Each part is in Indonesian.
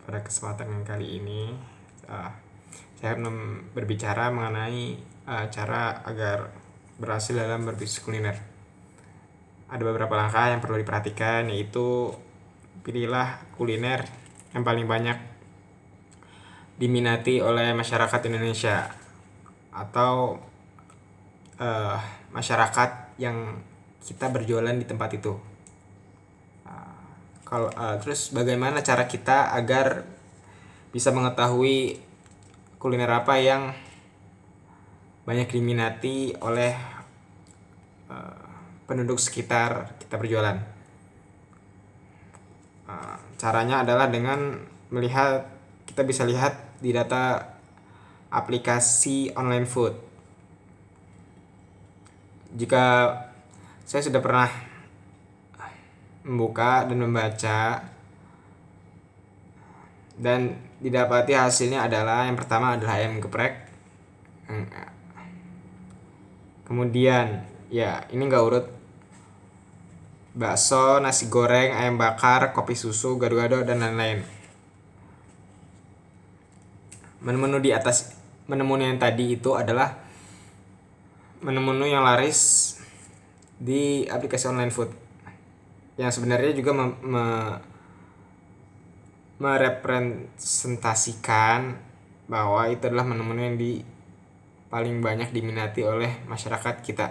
pada kesempatan yang kali ini uh, saya akan berbicara mengenai cara agar berhasil dalam berbisnis kuliner. Ada beberapa langkah yang perlu diperhatikan, yaitu pilihlah kuliner yang paling banyak diminati oleh masyarakat Indonesia atau masyarakat yang kita berjualan di tempat itu. Terus bagaimana cara kita agar bisa mengetahui kuliner apa yang banyak diminati oleh penduduk sekitar kita berjualan? Caranya adalah dengan kita bisa lihat di data aplikasi online food. Jika saya sudah pernah membuka dan membaca dan didapati hasilnya adalah yang pertama adalah ayam geprek, kemudian ya ini nggak urut, bakso, nasi goreng, ayam bakar, kopi susu, gado-gado dan lain-lain. Menu-menu di atas, menu-menu yang tadi itu adalah menu-menu yang laris di aplikasi online food, yang sebenarnya juga merepresentasikan bahwa itu adalah menu-menu yang paling banyak diminati oleh masyarakat kita.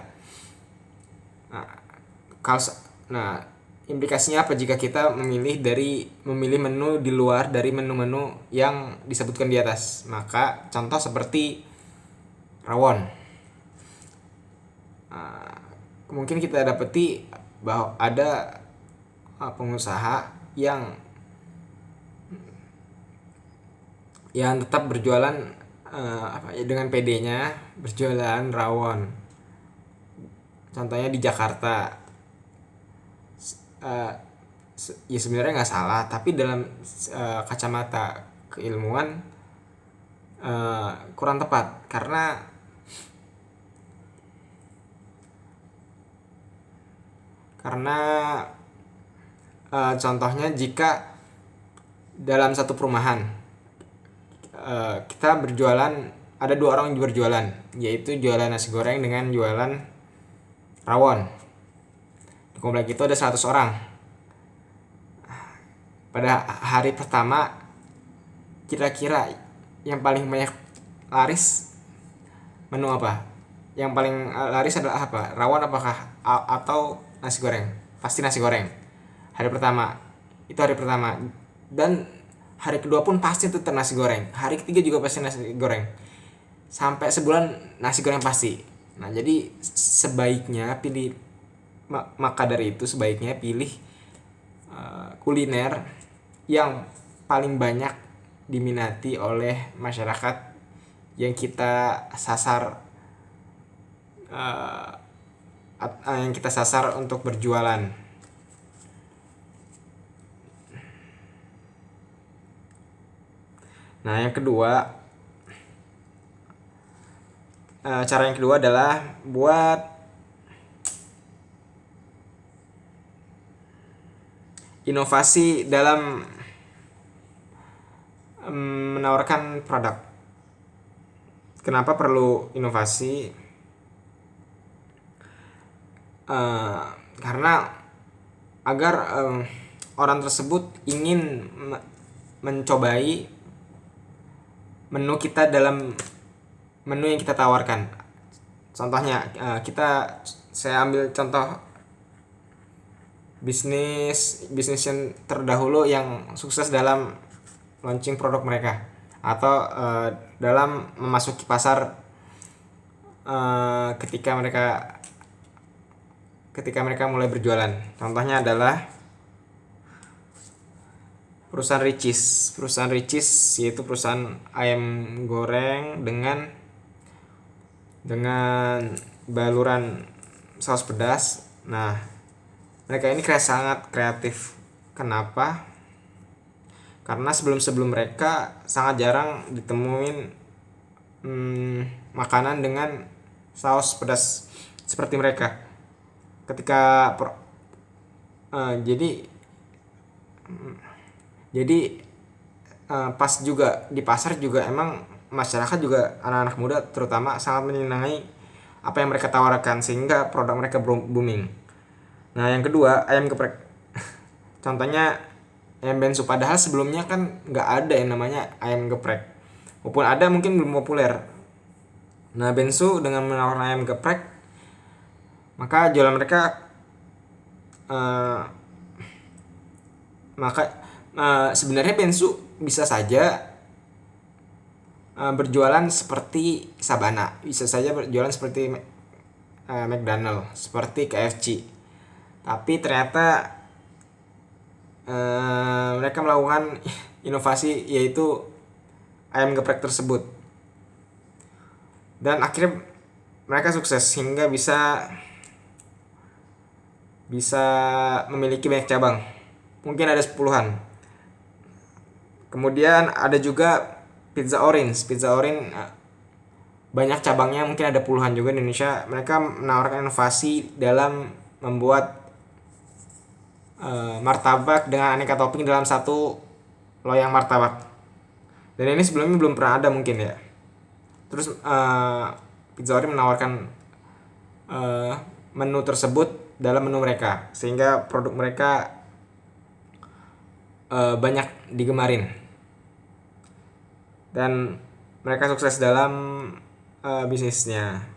Nah, implikasinya apa jika kita memilih menu di luar dari menu-menu yang disebutkan di atas? Maka contoh seperti rawon. Mungkin kita dapati bahwa ada pengusaha yang tetap berjualan dengan PD-nya berjualan rawon. Contohnya di Jakarta. Ya sebenarnya nggak salah, tapi dalam kacamata keilmuan kurang tepat, karena contohnya jika dalam satu perumahan kita berjualan, ada dua orang yang berjualan, yaitu jualan nasi goreng dengan jualan rawon. Di komplek itu ada 100 orang. Pada hari pertama, kira-kira yang paling banyak laris menu apa? Yang paling laris adalah apa? Rawon apakah atau nasi goreng? Pasti nasi goreng. Hari pertama. Dan hari kedua pun pasti tetap nasi goreng. Hari ketiga juga pasti nasi goreng. Sampai sebulan nasi goreng pasti. Nah, jadi sebaiknya maka dari itu sebaiknya pilih kuliner yang paling banyak diminati oleh masyarakat yang kita sasar untuk berjualan. Nah, cara yang kedua adalah buat inovasi dalam menawarkan produk. Kenapa perlu inovasi? Karena agar orang tersebut ingin mencobai menu kita dalam menu yang kita tawarkan. Contohnya saya ambil contoh bisnis yang terdahulu yang sukses dalam launching produk mereka atau dalam memasuki pasar ketika mereka mulai berjualan. Contohnya adalah perusahaan Ricis. Perusahaan Ricis yaitu perusahaan ayam goreng dengan baluran saus pedas. Nah, mereka ini sangat kreatif. Kenapa? Karena sebelum mereka sangat jarang ditemuin makanan dengan saus pedas seperti mereka. Jadi pas juga di pasar juga emang masyarakat juga anak-anak muda terutama sangat menyenangi apa yang mereka tawarkan sehingga produk mereka booming. Nah yang kedua ayam geprek. Contohnya ayam bensu, padahal sebelumnya kan nggak ada yang namanya ayam geprek, walaupun ada mungkin belum populer. Nah bensu dengan menawarkan ayam geprek, maka jualan mereka eh, maka sebenarnya bensu bisa saja berjualan seperti Sabana, bisa saja berjualan seperti McDonald, seperti KFC, tapi ternyata mereka melakukan inovasi yaitu ayam geprek tersebut, dan akhirnya mereka sukses hingga bisa memiliki banyak cabang, mungkin ada 10-an. Kemudian ada juga Pizza Orange banyak cabangnya, mungkin ada puluhan juga di Indonesia. Mereka menawarkan inovasi dalam membuat martabak dengan aneka topping dalam satu loyang martabak, dan ini sebelumnya belum pernah ada mungkin ya. Terus Pizza Orange menawarkan menu tersebut dalam menu mereka sehingga produk mereka banyak digemarin, dan mereka sukses dalam bisnisnya.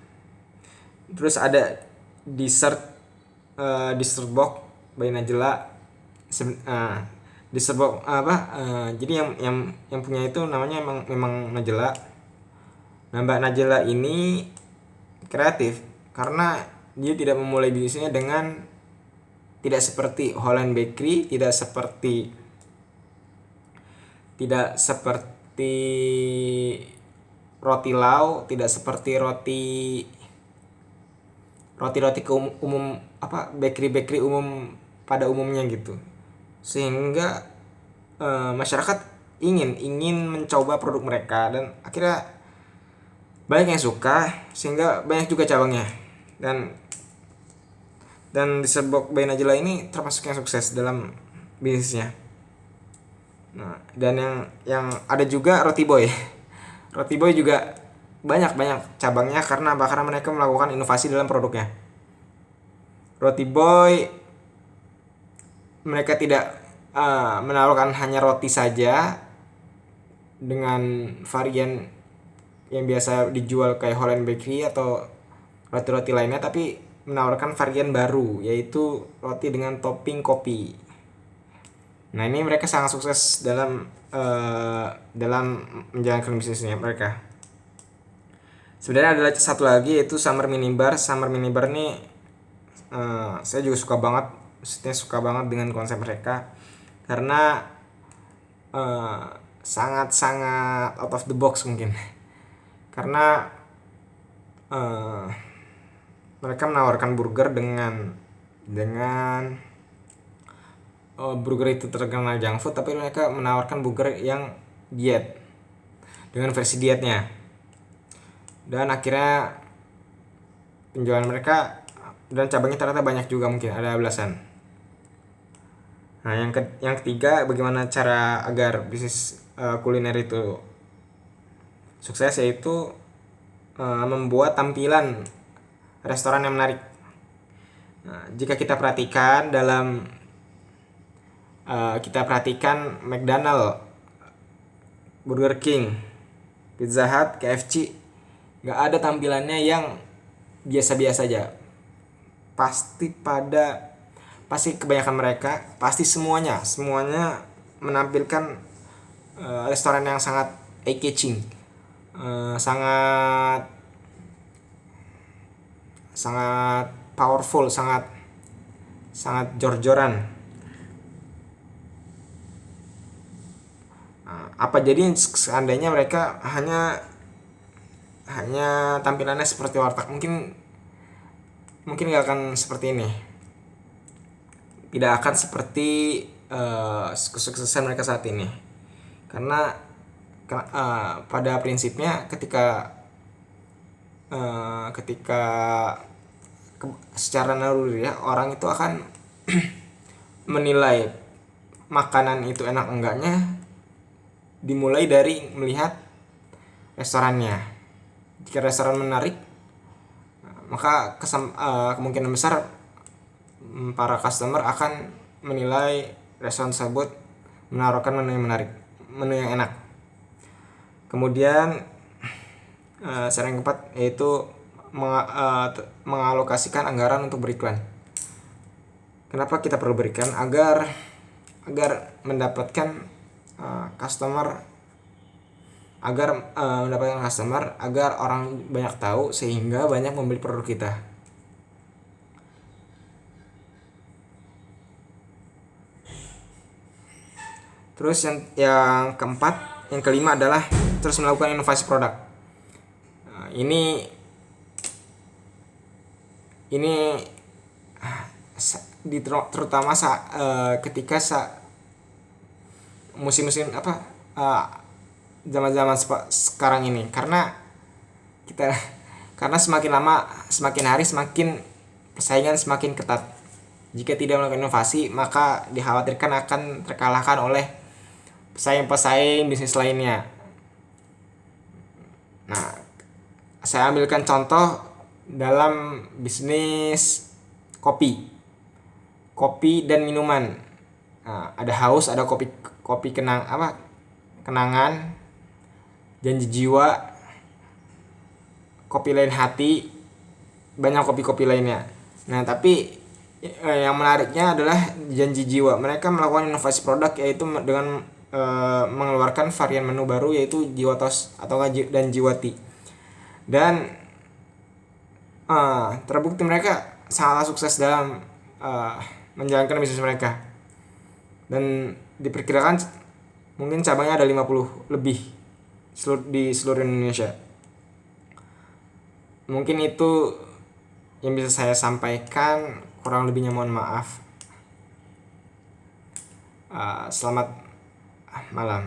Terus ada dessert box by Najla. Dessert box jadi yang punya itu namanya memang Najla. Nah Mbak Najla ini kreatif karena dia tidak memulai bisnisnya dengan tidak seperti Holland Bakery, tidak seperti roti lau, tidak seperti roti umum bakery umum pada umumnya gitu, sehingga masyarakat ingin mencoba produk mereka, dan akhirnya banyak yang suka sehingga banyak juga cabangnya, dan Disebok by Najla ini termasuk yang sukses dalam bisnisnya. Nah, dan yang ada juga Roti Boy. Roti Boy juga banyak cabangnya karena mereka melakukan inovasi dalam produknya. Roti Boy mereka tidak menawarkan hanya roti saja dengan varian yang biasa dijual kayak Holland Bakery atau roti-roti lainnya, tapi menawarkan varian baru yaitu roti dengan topping kopi. Nah ini mereka sangat sukses dalam menjalankan bisnisnya mereka. Sebenarnya ada satu lagi yaitu Summer Mini Bar. Summer Mini Bar ini saya juga suka banget dengan konsep mereka karena sangat out of the box mungkin. Karena mereka menawarkan burger dengan burger itu terkenal junk food, tapi mereka menawarkan burger yang diet dengan versi dietnya, dan akhirnya penjualan mereka dan cabangnya ternyata banyak juga, mungkin ada belasan. Nah yang ketiga, bagaimana cara agar bisnis kuliner itu sukses, yaitu membuat tampilan restoran yang menarik. Nah, jika kita perhatikan McDonald, Burger King, Pizza Hut, KFC, nggak ada tampilannya yang biasa-biasa aja. Pasti kebanyakan mereka, pasti semuanya menampilkan restoran yang sangat eye-catching, sangat powerful, sangat jor-joran. Apa jadi seandainya mereka hanya tampilannya seperti warteg, mungkin nggak akan seperti ini, tidak akan seperti kesuksesan mereka saat ini. Karena pada prinsipnya ketika secara naluri ya, orang itu akan menilai makanan itu enak enggaknya dimulai dari melihat restorannya. Jika restoran menarik, maka kemungkinan besar para customer akan menilai restoran tersebut menawarkan menu yang menarik, menu yang enak. Kemudian cara yang keempat yaitu mengalokasikan anggaran untuk beriklan. Kenapa kita perlu beriklan? Agar mendapatkan customer, agar orang banyak tahu sehingga banyak membeli produk kita. Terus yang kelima adalah terus melakukan inovasi produk. Ini terutama ketika musim-musim zaman-zaman sekarang ini, karena semakin lama semakin hari semakin persaingan semakin ketat. Jika tidak melakukan inovasi, maka dikhawatirkan akan terkalahkan oleh pesaing bisnis lainnya. Nah, saya ambilkan contoh dalam bisnis kopi dan minuman. Nah, ada haus, ada kopi kenangan, janji jiwa, kopi lain hati, banyak kopi lainnya. Nah, tapi yang menariknya adalah janji jiwa. Mereka melakukan inovasi produk yaitu dengan mengeluarkan varian menu baru yaitu jiwa toast dan jiwa tea. Dan terbukti mereka sangat sukses dalam menjalankan bisnis mereka. Dan diperkirakan mungkin cabangnya ada 50 lebih di seluruh Indonesia. Mungkin itu yang bisa saya sampaikan, kurang lebihnya mohon maaf. Selamat malam.